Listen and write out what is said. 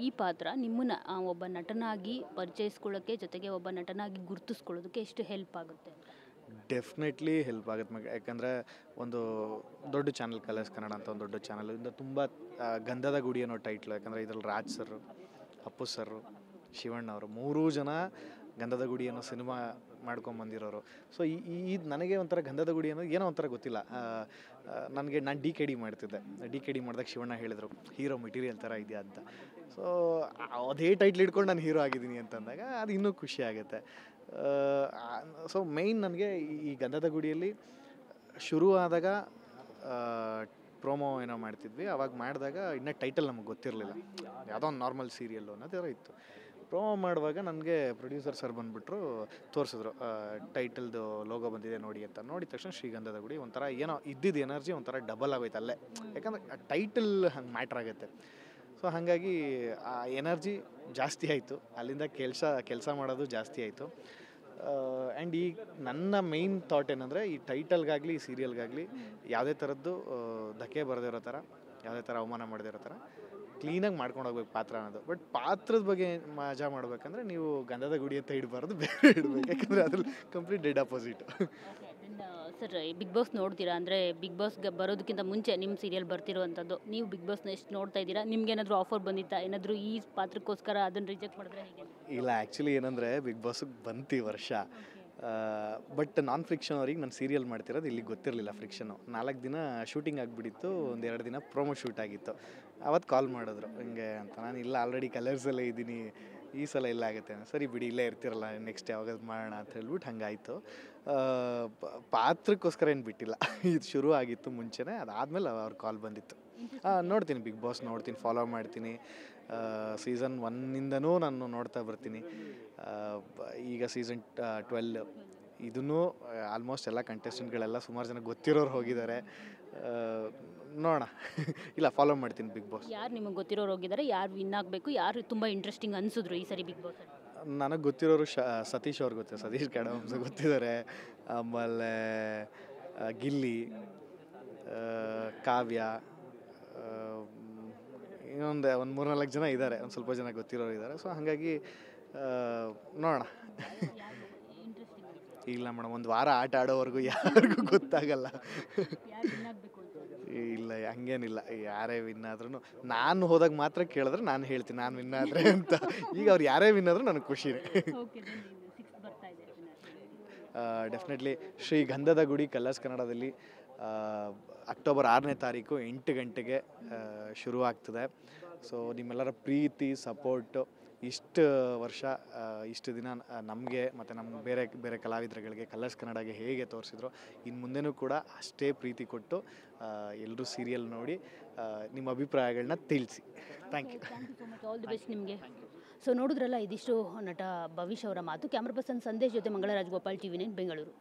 ಈ ಪಾತ್ರ ನಿಮ್ಮನ್ನ ಒಬ್ಬ ನಟನಾಗಿ ಪರಿಚಯಿಸ್ಕೊಳ್ಳೋಕ್ಕೆ ಜೊತೆಗೆ ಒಬ್ಬ ನಟನಾಗಿ ಗುರುತಿಸ್ಕೊಳ್ಳೋದಕ್ಕೆ ಎಷ್ಟು ಹೆಲ್ಪ್ ಆಗುತ್ತೆ? ಡೆಫಿನೆಟ್ಲಿ ಹೆಲ್ಪ್ ಆಗುತ್ತೆ ಮಗ. ಯಾಕಂದರೆ ಒಂದು ದೊಡ್ಡ ಚಾನಲ್ ಕಲರ್ಸ್ ಕನ್ನಡ ಅಂತ ಒಂದು ದೊಡ್ಡ ಚಾನಲ್ ಇಂದ ತುಂಬ ಗಂಧದ ಗುಡಿ ಅನ್ನೋ ಟೈಟ್ಲು. ಯಾಕಂದರೆ ಇದರಲ್ಲಿ ರಾಜ್ ಸರ್, ಅಪ್ಪು ಸರ್, ಶಿವಣ್ಣ ಅವರು ಮೂರೂ ಜನ ಗಂಧದ ಗುಡಿ ಅನ್ನೋ ಸಿನಿಮಾ ಮಾಡ್ಕೊಂಬಂದಿರೋರು. ಸೊ ಈ ನನಗೆ ಒಂಥರ ಗಂಧದ ಗುಡಿ ಅನ್ನೋದು ಏನೋ ಒಂಥರ ಗೊತ್ತಿಲ್ಲ. ನಾನು ಡಿ ಕೆ ಡಿ ಮಾಡ್ತಿದ್ದೆ. ಡಿ ಕೆ ಡಿ ಮಾಡಿದಾಗ ಶಿವಣ್ಣ ಹೇಳಿದರು ಹೀರೋ ಮೆಟೀರಿಯಲ್ ಥರ ಇದೆಯಾ ಅಂತ. ಸೊ ಅದೇ ಟೈಟ್ಲ್ ಇಟ್ಕೊಂಡು ನಾನು ಹೀರೋ ಆಗಿದ್ದೀನಿ ಅಂತಂದಾಗ ಅದು ಇನ್ನೂ ಖುಷಿ ಆಗುತ್ತೆ. ಸೊ ಮೇಯ್ನ್ ನನಗೆ ಈ ಗಂಧದ ಗುಡಿಯಲ್ಲಿ ಶುರು ಆದಾಗ ಪ್ರೋಮೋ ಏನೋ ಮಾಡ್ತಿದ್ವಿ. ಅವಾಗ ಮಾಡಿದಾಗ ಇನ್ನೂ ಟೈಟಲ್ ನಮಗೆ ಗೊತ್ತಿರಲಿಲ್ಲ, ಯಾವುದೋ ಒಂದು ನಾರ್ಮಲ್ ಸೀರಿಯಲ್ಲು ಅನ್ನೋದು ಇತ್ತು. ಪ್ರೋಮೋ ಮಾಡುವಾಗ ನನಗೆ ಪ್ರೊಡ್ಯೂಸರ್ ಸರ್ ಬಂದುಬಿಟ್ರು, ತೋರಿಸಿದ್ರು ಟೈಟಲ್ದು ಲೋಗೋ ಬಂದಿದೆ ನೋಡಿ ಅಂತ. ನೋಡಿದ ತಕ್ಷಣ ಶ್ರೀಗಂಧದ ಗುಡಿ ಒಂಥರ ಏನೋ ಇದ್ದಿದ್ದು ಎನರ್ಜಿ ಒಂಥರ ಡಬಲ್ ಆಗೋಯ್ತು ಅಲ್ಲೇ. ಯಾಕಂದರೆ ಟೈಟಲ್ ಹಂಗೆ ಮ್ಯಾಟ್ರ್ ಆಗುತ್ತೆ. ಸೊ ಹಾಗಾಗಿ ಆ ಎನರ್ಜಿ ಜಾಸ್ತಿ ಆಯಿತು. ಅಲ್ಲಿಂದ ಕೆಲಸ ಮಾಡೋದು ಜಾಸ್ತಿ ಆಯಿತು. ಆ್ಯಂಡ್ ಈಗ ನನ್ನ ಮೇಯ್ನ್ ಥಾಟ್ ಏನಂದರೆ ಈ ಟೈಟಲ್ಗಾಗಲಿ ಈ ಸೀರಿಯಲ್ಗಾಗಲಿ ಯಾವುದೇ ಥರದ್ದು ಧಕ್ಕೆ ಬರದೇ ಇರೋ ಥರ, ಯಾವುದೇ ಥರ ಅವಮಾನ ಮಾಡದೇ ಇರೋ ಥರ ಕ್ಲೀನಾಗಿ ಮಾಡ್ಕೊಂಡು ಹೋಗ್ಬೇಕು ಪಾತ್ರ ಅನ್ನೋದು. ಬಟ್ ಪಾತ್ರದ ಬಗ್ಗೆ ಮಜಾ ಮಾಡ್ಬೇಕಂದ್ರೆ ನೀವು ಗಂಧದ ಗುಡಿ ಅಂತ ಇಡಬಾರ್ದು, ಬೇರೆ ಇಡಬೇಕು. ಯಾಕಂದರೆ ಅದ್ರಲ್ಲಿ complete dead opposite. Sir, big boss ನೋಡ್ತೀರಾ? ಅಂದರೆ ಬಿಗ್ ಬಾಸ್ಗೆ ಬರೋದಕ್ಕಿಂತ ಮುಂಚೆ ನಿಮ್ಮ ಸೀರಿಯಲ್ ಬರ್ತಿರೋವಂಥದ್ದು, ನೀವು ಬಿಗ್ ಬಾಸ್ನ ಎಷ್ಟು ನೋಡ್ತಾ ಇದ್ದೀರಾ? ನಿಮ್ಗೆ ಏನಾದರೂ ಆಫರ್ ಬಂದಿತ್ತಾ? ಏನಾದರೂ ಈ ಪಾತ್ರಕ್ಕೋಸ್ಕರ ಅದನ್ನು ರಿಜೆಕ್ಟ್ ಮಾಡಿದ್ರೆ ಹೇಗೆ? ಇಲ್ಲ, ಆ್ಯಕ್ಚುಲಿ ಏನಂದರೆ ಬಿಗ್ ಬಾಸಿಗೆ ಬಂತು ಈ ವರ್ಷ. ಬಟ್ ನಾನ್ ಫ್ರಿಕ್ಷನ್ ಅವ್ರಿಗೆ ನಾನು ಸೀರಿಯಲ್ ಮಾಡ್ತಿರೋದು ಇಲ್ಲಿಗೆ ಗೊತ್ತಿರಲಿಲ್ಲ. ಫ್ರಿಕ್ಷನು 4 ದಿನ ಶೂಟಿಂಗ್ ಆಗಿಬಿಟ್ಟಿತ್ತು, 1-2 ದಿನ ಪ್ರೋಮೋ ಶೂಟ್ ಆಗಿತ್ತು. ಅವತ್ತು ಕಾಲ್ ಮಾಡಿದ್ರು ಹಿಂಗೆ ಅಂತ. ನಾನು ಇಲ್ಲ, ಆಲ್ರೆಡಿ ಕಲರ್ಸಲ್ಲೇ ಇದ್ದೀನಿ, ಈ ಸಲ ಇಲ್ಲ ಆಗುತ್ತೆ. ಸರಿ ಬಿಡಿ, ಇಲ್ಲೇ ಇರ್ತಿರಲ್ಲ, ನೆಕ್ಸ್ಟ್ ಯಾವಾಗ ಮಾಡೋಣ ಅಂತ ಹೇಳ್ಬಿಟ್ಟು ಹಂಗಾಯಿತು. ಪಾತ್ರಕ್ಕೋಸ್ಕರ ಏನು ಬಿಟ್ಟಿಲ್ಲ, ಇದು ಶುರು ಆಗಿತ್ತು ಮುಂಚೆನೇ. ಅದಾದಮೇಲೆ ಅವ್ರ ಕಾಲ್ ಬಂದಿತ್ತು. ನೋಡ್ತೀನಿ, ಬಿಗ್ ಬಾಸ್ ನೋಡ್ತೀನಿ, ಫಾಲೋ ಮಾಡ್ತೀನಿ. ಸೀಸನ್ 1ಇಂದನೂ ನಾನು ನೋಡ್ತಾ ಬರ್ತೀನಿ. ಈಗ ಸೀಸನ್ 12 ಇದನ್ನು ಆಲ್ಮೋಸ್ಟ್ ಎಲ್ಲ ಕಂಟೆಸ್ಟೆಂಟ್ಗಳೆಲ್ಲ ಸುಮಾರು ಜನ ಗೊತ್ತಿರೋರು ಹೋಗಿದ್ದಾರೆ. ನೋಡೋಣ. ಇಲ್ಲ, ಫಾಲೋ ಮಾಡ್ತೀನಿ ಬಿಗ್ ಬಾಸ್. ಯಾರು ನಿಮಗೆ ಗೊತ್ತಿರೋರು ಹೋಗಿದ್ದಾರೆ? ಯಾರು ವಿನ್ ಆಗಬೇಕು? ಯಾರು ತುಂಬ ಇಂಟ್ರೆಸ್ಟಿಂಗ್ ಅನಿಸಿದ್ರು ಈ ಸರಿ ಬಿಗ್ ಬಾಸ್? ನನಗೆ ಗೊತ್ತಿರೋರು ಸತೀಶ್ ಅವ್ರು ಗೊತ್ತಿದೆ, ಸತೀಶ್ ಕಡವಂಸ ಗೊತ್ತಿದ್ದಾರೆ. ಆಮೇಲೆ ಗಿಲ್ಲಿ, ಕಾವ್ಯ, ಇನ್ನೊಂದು 3-4 ಜನ ಇದ್ದಾರೆ, ಒಂದು ಸ್ವಲ್ಪ ಜನ ಗೊತ್ತಿರೋರು ಇದ್ದಾರೆ. ಸೊ ಹಾಗಾಗಿ ನೋಡೋಣ. ಇಲ್ಲ ಮೇಡಮ್, ಒಂದು ವಾರ ಆಟ ಆಡೋವರೆಗೂ ಯಾರಿಗೂ ಗೊತ್ತಾಗಲ್ಲ. ಇಲ್ಲ, ಹಂಗೇನಿಲ್ಲ. ಯಾರೇ ವಿನ್ ಆದ್ರೂ ನಾನು ಹೋದಾಗ ಮಾತ್ರ ಕೇಳಿದ್ರೆ ನಾನು ಹೇಳ್ತೀನಿ ನಾನು ವಿನ್ ಆದರೆ ಅಂತ. ಈಗ ಅವ್ರು ಯಾರೇ ವಿನ್ ಆದರೂ ನನಗೆ ಖುಷಿನೇ. ಡೆಫಿನೆಟ್ಲಿ ಶ್ರೀ ಗಂಧದ ಗುಡಿ ಕಲರ್ಸ್ ಕನ್ನಡದಲ್ಲಿ ಅಕ್ಟೋಬರ್ 6ನೇ ತಾರೀಕು 8 ಗಂಟೆಗೆ ಶುರುವಾಗ್ತದೆ. ಸೊ ನಿಮ್ಮೆಲ್ಲರ ಪ್ರೀತಿ, ಸಪೋರ್ಟು ಇಷ್ಟು ವರ್ಷ, ಇಷ್ಟು ದಿನ ನಮಗೆ ಮತ್ತು ನಮ್ಮ ಬೇರೆ ಬೇರೆ ಕಲಾವಿದರುಗಳಿಗೆ ಕಲರ್ಸ್ ಕನ್ನಡಗೆ ಹೇಗೆ ತೋರಿಸಿದ್ರು, ಇನ್ನು ಮುಂದೆನೂ ಕೂಡ ಅಷ್ಟೇ ಪ್ರೀತಿ ಕೊಟ್ಟು ಎಲ್ಲರೂ ಸೀರಿಯಲ್ ನೋಡಿ ನಿಮ್ಮ ಅಭಿಪ್ರಾಯಗಳನ್ನ ತಿಳಿಸಿ. Thank you so much. All the best ನಿಮಗೆ. ಸೊ ನೋಡಿದ್ರಲ್ಲ, ಇದಿಷ್ಟು ನಟ ಭವಿಷ್ ಅವರ ಮಾತು. ಕ್ಯಾಮ್ರಾ ಪರ್ಸನ್ ಸಂದೇಶ್ ಜೊತೆ ಮಂಗಳ ರಾಜಗೋಪಾಲ್, TV9 ಬೆಂಗಳೂರು.